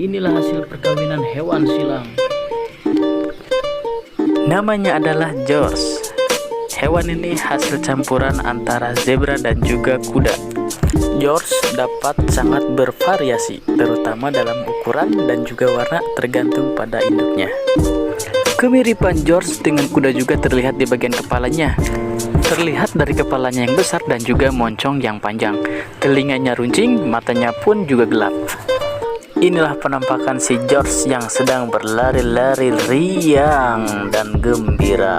Inilah hasil perkawinan hewan silang. Namanya adalah George. Hewan ini hasil campuran antara zebra dan juga kuda. George dapat sangat bervariasi, terutama dalam ukuran dan juga warna tergantung pada induknya. Kemiripan George dengan kuda juga terlihat di bagian kepalanya. Terlihat dari kepalanya yang besar dan juga moncong yang panjang. Telinganya runcing, matanya pun juga gelap. Inilah penampakan si George yang sedang berlari-lari riang dan gembira.